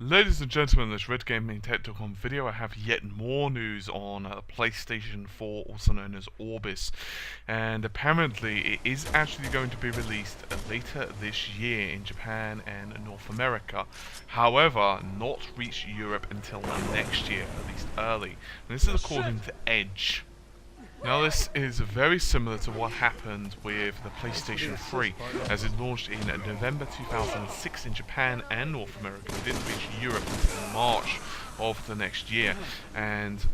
Ladies and gentlemen, in this RedGamingTech.com video, I have yet more news on PlayStation 4, also known as Orbis, and apparently it is actually going to be released later this year in Japan and North America. However, not reach Europe until next year, at least early. And this is according to Edge. Now this is very similar to what happened with the PlayStation 3, as it launched in November 2006 in Japan and North America. It didn't reach Europe until March of the next year, and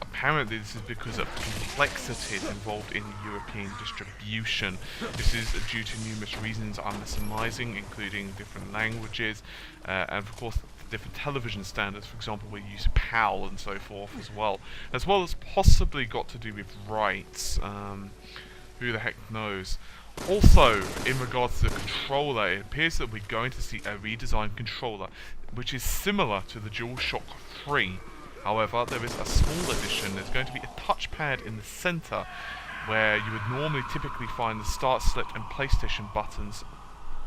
apparently this is because of complexities involved in European distribution. This is due to numerous reasons I'm surmising, including different languages, and of course different television standards. For example, we use PAL and so forth as well as possibly got to do with rights. Who the heck knows? Also, in regards to the controller, it appears that we're going to see a redesigned controller, which is similar to the DualShock 3. However, there is a small addition. There's going to be a touchpad in the center, where you would normally typically find the start, select, and PlayStation buttons.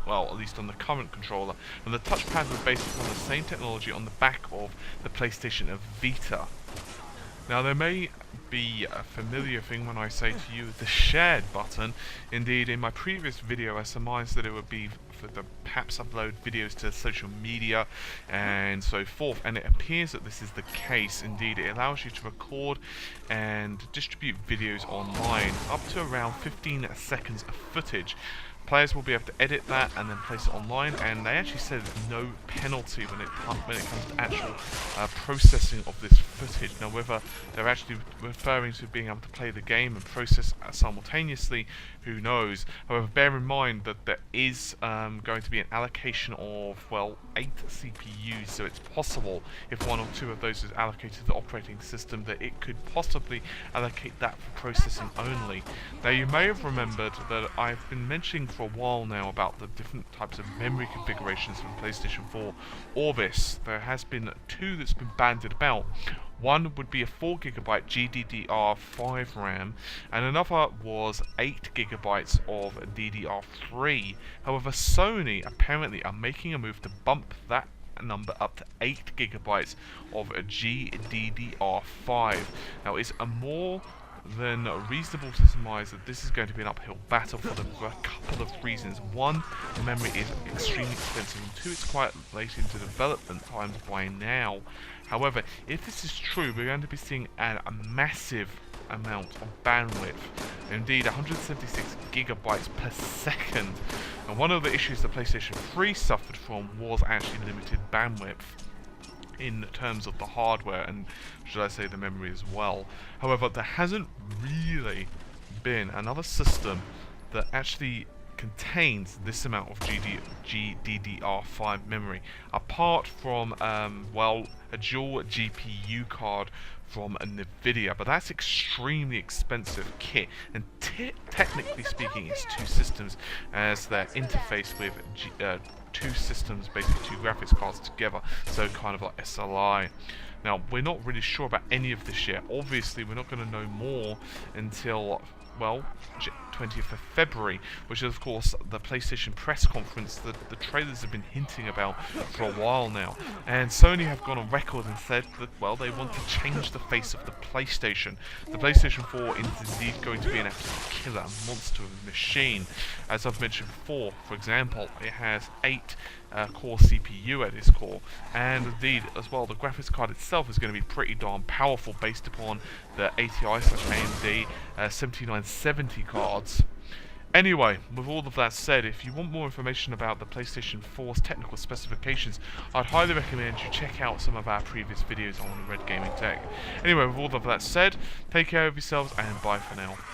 Well, at least on the current controller, and the touchpad was based upon the same technology on the back of the PlayStation Vita. Now, there may be a familiar thing when I say to you the shared button. Indeed, in my previous video I surmised that it would be for the perhaps upload videos to social media and so forth, and it appears that this is the case. Indeed, it allows you to record and distribute videos online up to around 15 seconds of footage. Players will be able to edit that and then place it online, and they actually said no penalty when it comes to actual processing of this footage. Now, whether they're actually referring to being able to play the game and process simultaneously, who knows. However, bear in mind that there is going to be an allocation of, well, 8 CPUs, so it's possible if one or two of those is allocated to the operating system that it could possibly allocate that for processing only. Now, you may have remembered that I've been mentioning for a while now about the different types of memory configurations from PlayStation 4 Orbis. There has been two that's been bandied about. One would be a 4GB GDDR5 RAM, and another was 8GB of DDR3. However, Sony apparently are making a move to bump that number up to 8GB of GDDR5. Now, it's a more than reasonable to surmise that this is going to be an uphill battle for a couple of reasons. One, the memory is extremely expensive, and two, it's quite late into development times by now. However, if this is true, we're going to be seeing a massive amount of bandwidth. Indeed, 176GB per second. And one of the issues that PlayStation 3 suffered from was actually limited bandwidth in terms of the hardware and, should I say, the memory as well. However, there hasn't really been another system that actually contains this amount of GDDR5 memory, apart from, well, a dual GPU card from NVIDIA, but that's extremely expensive kit, and technically speaking it's two systems, as they're interfaced with two systems, basically two graphics cards together, so kind of like SLI. Now, we're not really sure about any of this yet. Obviously, we're not going to know more until, well, 20th of February, which is of course the PlayStation press conference that the trailers have been hinting about for a while now. And Sony have gone on record and said that, well, they want to change the face of the PlayStation. The PlayStation 4 is indeed going to be an absolute killer monster of a machine. As I've mentioned before, for example, it has 8 core CPU at its core, and indeed as well the graphics card itself is going to be pretty darn powerful based upon the ATI/AMD 7970 cards. Anyway, with all of that said, if you want more information about the PlayStation 4's technical specifications, I'd highly recommend you check out some of our previous videos on Red Gaming Tech. Anyway, with all of that said, take care of yourselves and bye for now.